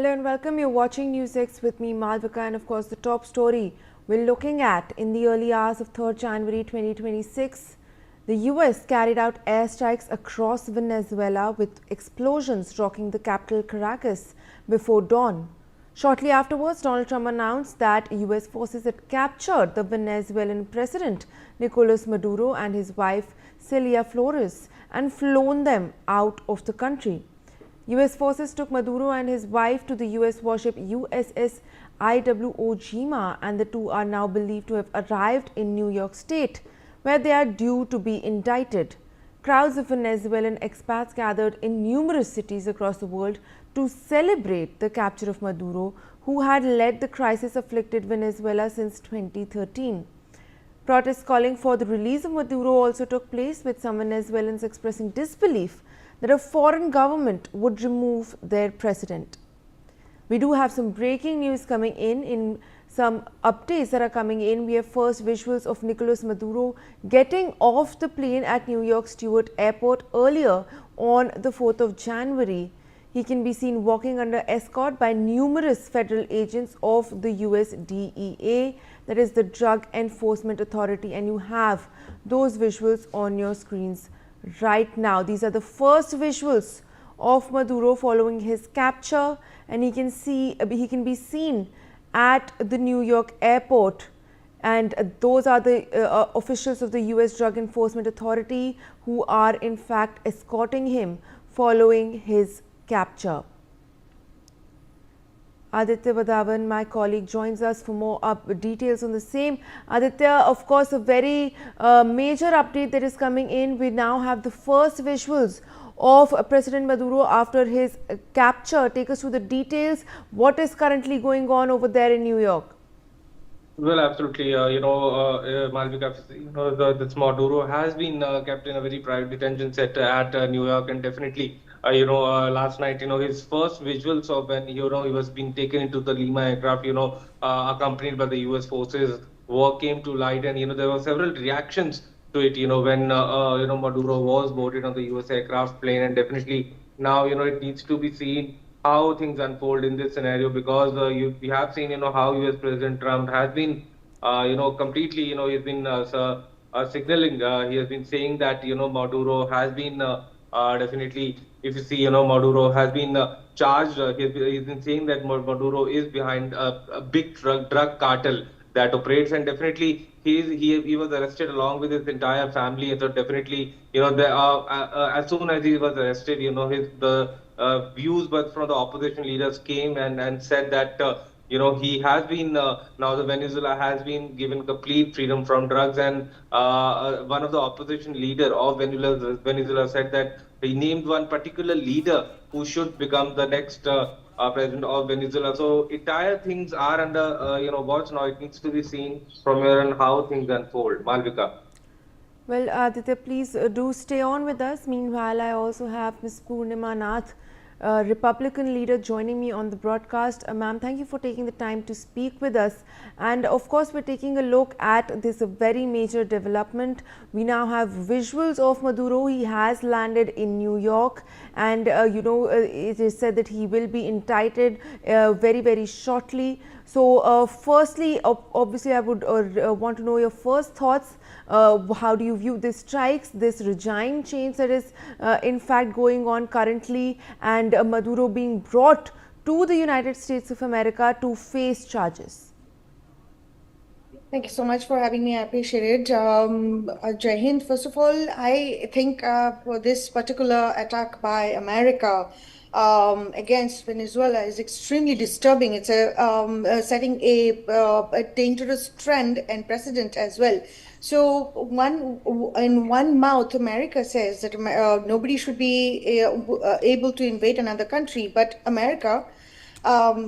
Hello and welcome. You're watching NewsX with me, Malvika, and of course the top story we're looking at in the early hours of 3rd January 2026. The US carried out airstrikes across Venezuela with explosions rocking the capital Caracas before dawn. Shortly afterwards, Donald Trump announced that US forces had captured the Venezuelan President Nicolas Maduro and his wife Celia Flores and flown them out of the country. US forces took Maduro and his wife to the US warship USS Iwo Jima, and the two are now believed to have arrived in New York State, where they are due to be indicted. Crowds of Venezuelan expats gathered in numerous cities across the world to celebrate the capture of Maduro, who had led the crisis-afflicted Venezuela since 2013. Protests calling for the release of Maduro also took place, with some Venezuelans expressing disbelief that a foreign government would remove their president. We do have some breaking news coming in some updates that are coming in. We have first visuals of Nicolas Maduro getting off the plane at New York Stewart Airport earlier on the 4th of January. He can be seen walking under escort by numerous federal agents of the US DEA, that is the Drug Enforcement Authority, and you have those visuals on your screens right now. These are the first visuals of Maduro following his capture, and he can be seen at the New York airport, and those are the officials of the US Drug Enforcement Authority who are in fact escorting him following his capture. Aditya Vadavan, my colleague, joins us for more details on the same. Aditya, of course, a very major update that is coming in. We now have the first visuals of President Maduro after his capture. Take us through the details. What is currently going on over there in New York? Well, absolutely. Malvika, this Maduro has been kept in a very private detention center at New York, and definitely, last night, his first visuals of when, he was being taken into the Lima aircraft, accompanied by the U.S. forces, came to light, and, there were several reactions to it, when, Maduro was boarded on the U.S. aircraft plane, and definitely now, it needs to be seen how things unfold in this scenario, because we have seen, how U.S. President Trump has been, completely, he's been signaling, he has been saying that, Maduro has been definitely, if you see, Maduro has been charged, he's been saying that Maduro is behind a big drug cartel that operates, and definitely he was arrested along with his entire family, and so definitely, as soon as he was arrested, the views but from the opposition leaders came and said that he has been now the Venezuela has been given complete freedom from drugs, and one of the opposition leader of Venezuela said that he named one particular leader who should become the next president of Venezuela. So entire things are under watch now. It needs to be seen from here and how things unfold. Malvika. Well, Aditya, please do stay on with us. Meanwhile, I also have Ms. Purnima Nath, Republican leader, joining me on the broadcast. Ma'am, thank you for taking the time to speak with us. And of course, we're taking a look at this very major development. We now have visuals of Maduro. He has landed in New York, and it is said that he will be indicted very, very shortly. So firstly, obviously, I would want to know your first thoughts. How do you view these strikes, this regime change that is in fact going on currently, and Maduro being brought to the United States of America to face charges? Thank you so much for having me. I appreciate it. Jai Hind, first of all, I think for this particular attack by America against Venezuela is extremely disturbing. It's setting a dangerous trend and precedent as well. So in one mouth, America says that nobody should be able to invade another country, but America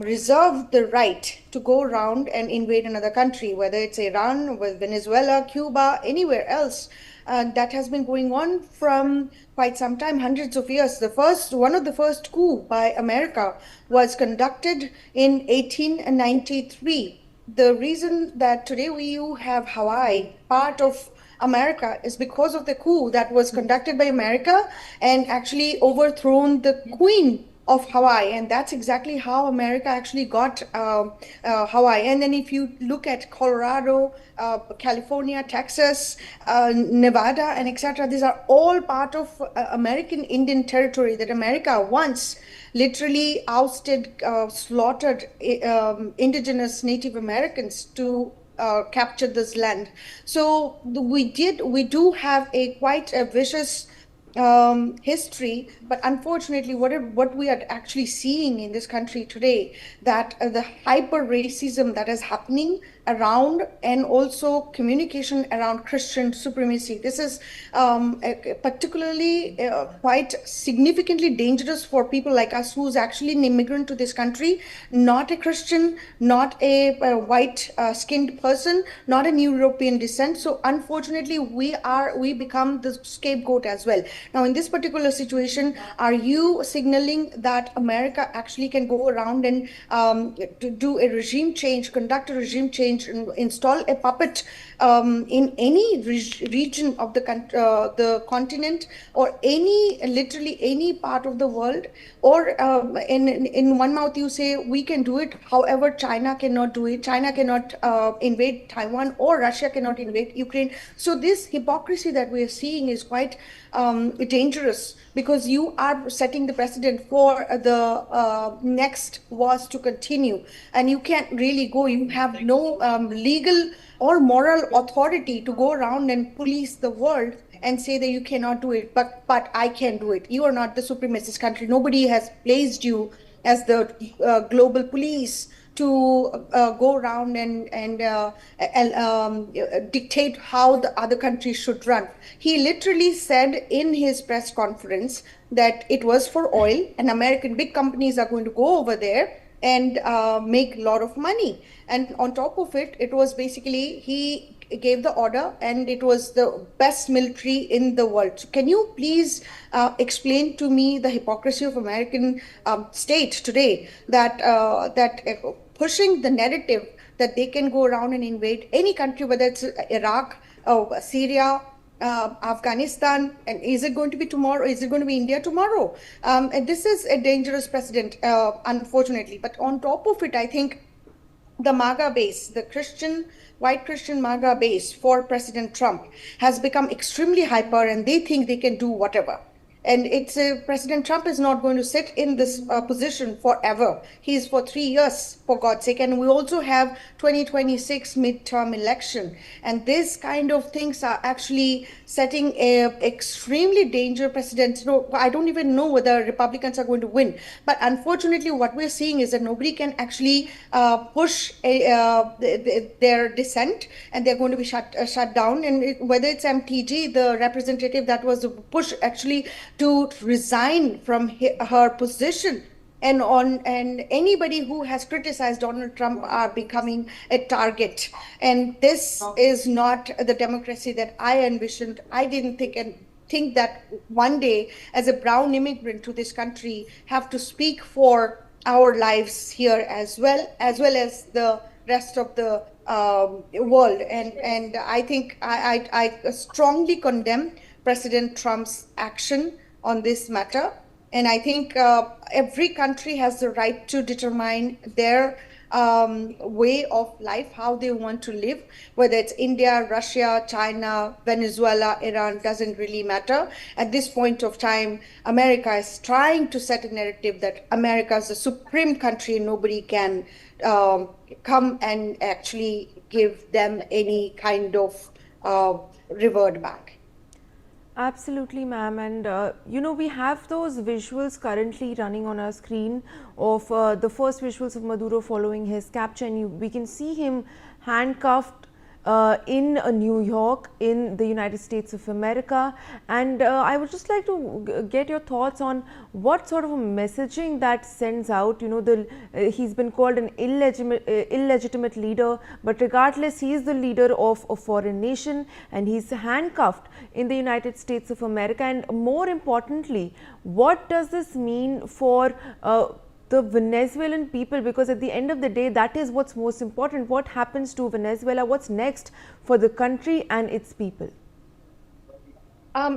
reserved the right to go around and invade another country, whether it's Iran, Venezuela, Cuba, anywhere else. That has been going on from quite some time, hundreds of years. One of the first coup by America was conducted in 1893. The reason that today we have Hawaii part of America is because of the coup that was conducted by America and actually overthrown the Queen of Hawaii, and that's exactly how America actually got Hawaii. And then if you look at Colorado, California, Texas, Nevada, and etc., these are all part of American Indian territory that America once literally ousted, slaughtered indigenous Native Americans to capture this land. So we do have a quite a vicious history, but unfortunately what we are actually seeing in this country today, that the hyper racism that is happening around, and also communication around Christian supremacy, this is particularly quite significantly dangerous for people like us, who's actually an immigrant to this country, not a Christian, not a white skinned person, not an European descent. So unfortunately we become the scapegoat as well. Now, in this particular situation, are you signaling that America actually can go around and to do a regime change, conduct a regime change, install a puppet in any region of the continent, or literally any part of the world? Or in one mouth you say we can do it, however China cannot do it. China cannot invade Taiwan, or Russia cannot invade Ukraine. So this hypocrisy that we are seeing is quite dangerous, because you are setting the precedent for the next wars to continue, and you can't really go, you have no legal or moral authority to go around and police the world and say that you cannot do it, but I can do it. You are not the supremacist country. Nobody has placed you as the global police to go around and dictate how the other countries should run. He literally said in his press conference that it was for oil, and American big companies are going to go over there and make a lot of money. And on top of it, it was basically, he gave the order, and it was the best military in the world. So can you please explain to me the hypocrisy of American state today, that pushing the narrative that they can go around and invade any country, whether it's Iraq, Syria, Afghanistan, and is it going to be tomorrow? Is it going to be India tomorrow? And this is a dangerous precedent, unfortunately. But on top of it, I think the MAGA base, the white Christian MAGA base for President Trump has become extremely hyper, and they think they can do whatever. And President Trump is not going to sit in this position forever. He's for 3 years, for God's sake. And we also have 2026 midterm election. And this kind of things are actually setting a extremely dangerous precedent. No, I don't even know whether Republicans are going to win. But unfortunately, what we're seeing is that nobody can actually push their dissent, and they're going to be shut down. And whether it's MTG, the representative that was pushed actually to resign from her position, and anybody who has criticized Donald Trump are becoming a target. And this is not the democracy that I envisioned. I didn't think that one day, as a brown immigrant to this country, have to speak for our lives here as well as the rest of the world. And I think I strongly condemn President Trump's action on this matter. And I think every country has the right to determine their way of life, how they want to live, whether it's India, Russia, China, Venezuela, Iran, doesn't really matter. At this point of time, America is trying to set a narrative that America is the supreme country, and nobody can come and actually give them any kind of reward back. Absolutely, ma'am. And we have those visuals currently running on our screen of the first visuals of Maduro following his capture, and we can see him handcuffed in New York, in the United States of America. And I would just like to get your thoughts on what sort of a messaging that sends out. He's been called an illegitimate leader, but regardless, he is the leader of a foreign nation, and he's handcuffed in the United States of America. And more importantly, what does this mean for the Venezuelan people? Because at the end of the day, that is what's most important. What happens to Venezuela? What's next for the country and its people?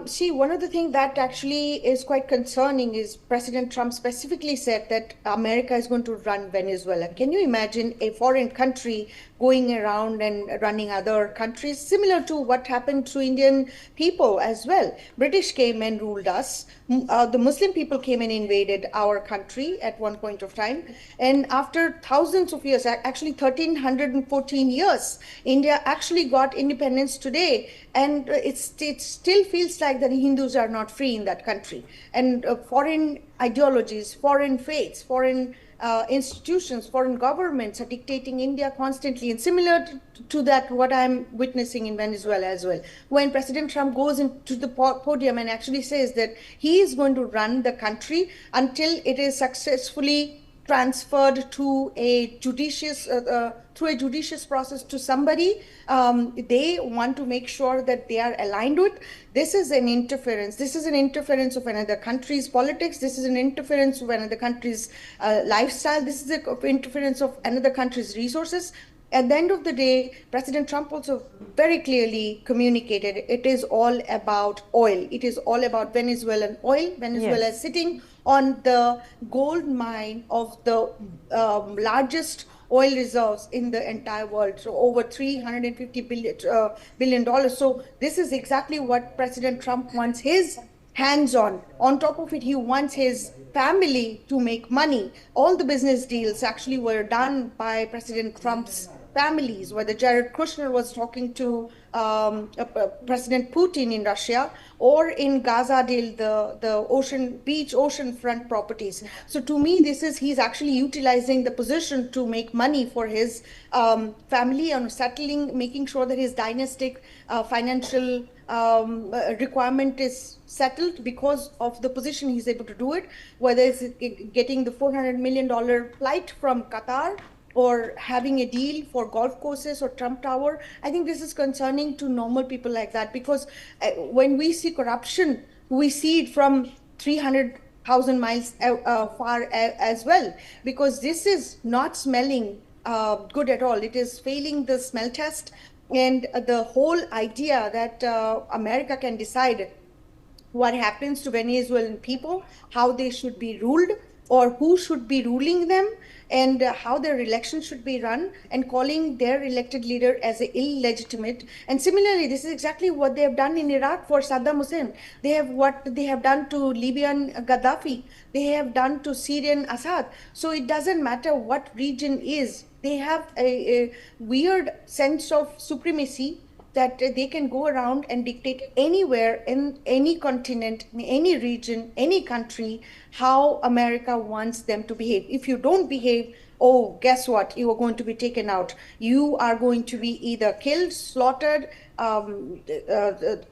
See, one of the things that actually is quite concerning is President Trump specifically said that America is going to run Venezuela. Can you imagine a foreign country going around and running other countries, similar to what happened to Indian people as well? British came and ruled us. The Muslim people came and invaded our country at one point of time. And after thousands of years, actually 1314 years, India actually got independence today. And it still feels like that Hindus are not free in that country. And foreign ideologies, foreign faiths, foreign institutions, foreign governments are dictating India constantly. And similar to that, what I'm witnessing in Venezuela as well. When President Trump goes into the podium and actually says that he is going to run the country until it is successfully transferred to a judicious through a judicious process to somebody they want to make sure that they are aligned with. This is an interference. This is an interference of another country's politics. This is an interference of another country's lifestyle. This is an interference of another country's resources. At the end of the day, President Trump also very clearly communicated it is all about oil. It is all about Venezuelan oil. Venezuela is sitting on the gold mine of the largest oil reserves in the entire world, so over $350 billion. So this is exactly what President Trump wants his hands on. On top of it, he wants his family to make money. All the business deals actually were done by President Trump's families, whether Jared Kushner was talking to President Putin in Russia, or in Gaza deal, the oceanfront properties. So to me, he's actually utilizing the position to make money for his family and settling, making sure that his dynastic financial requirement is settled because of the position he's able to do it, whether it's getting the $400 million flight from Qatar or having a deal for golf courses or Trump Tower. I think this is concerning to normal people like that, because when we see corruption, we see it from 300,000 miles far as well, because this is not smelling good at all. It is failing the smell test. And the whole idea that America can decide what happens to Venezuelan people, how they should be ruled, or who should be ruling them, and how their elections should be run, and calling their elected leader as illegitimate. And similarly, this is exactly what they have done in Iraq for Saddam Hussein. They have what they have done to Libyan Gaddafi. They have done to Syrian Assad. So it doesn't matter what region is. They have a weird sense of supremacy that they can go around and dictate anywhere in any continent, in any region, any country, how America wants them to behave. If you don't behave, oh, guess what? You are going to be taken out. You are going to be either killed, slaughtered,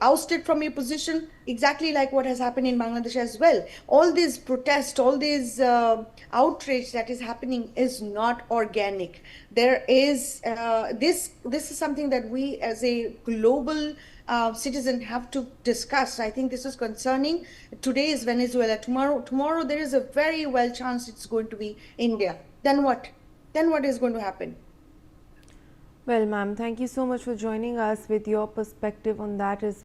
ousted from your position, exactly like what has happened in Bangladesh as well. All these protests, all these outrage that is happening is not organic. There is this is something that we as a global citizen have to discuss. I think this is concerning. Today is Venezuela. Tomorrow there is a very well chance it's going to be India. Then what? Then what is going to happen? Well, ma'am, thank you so much for joining us with your perspective on that as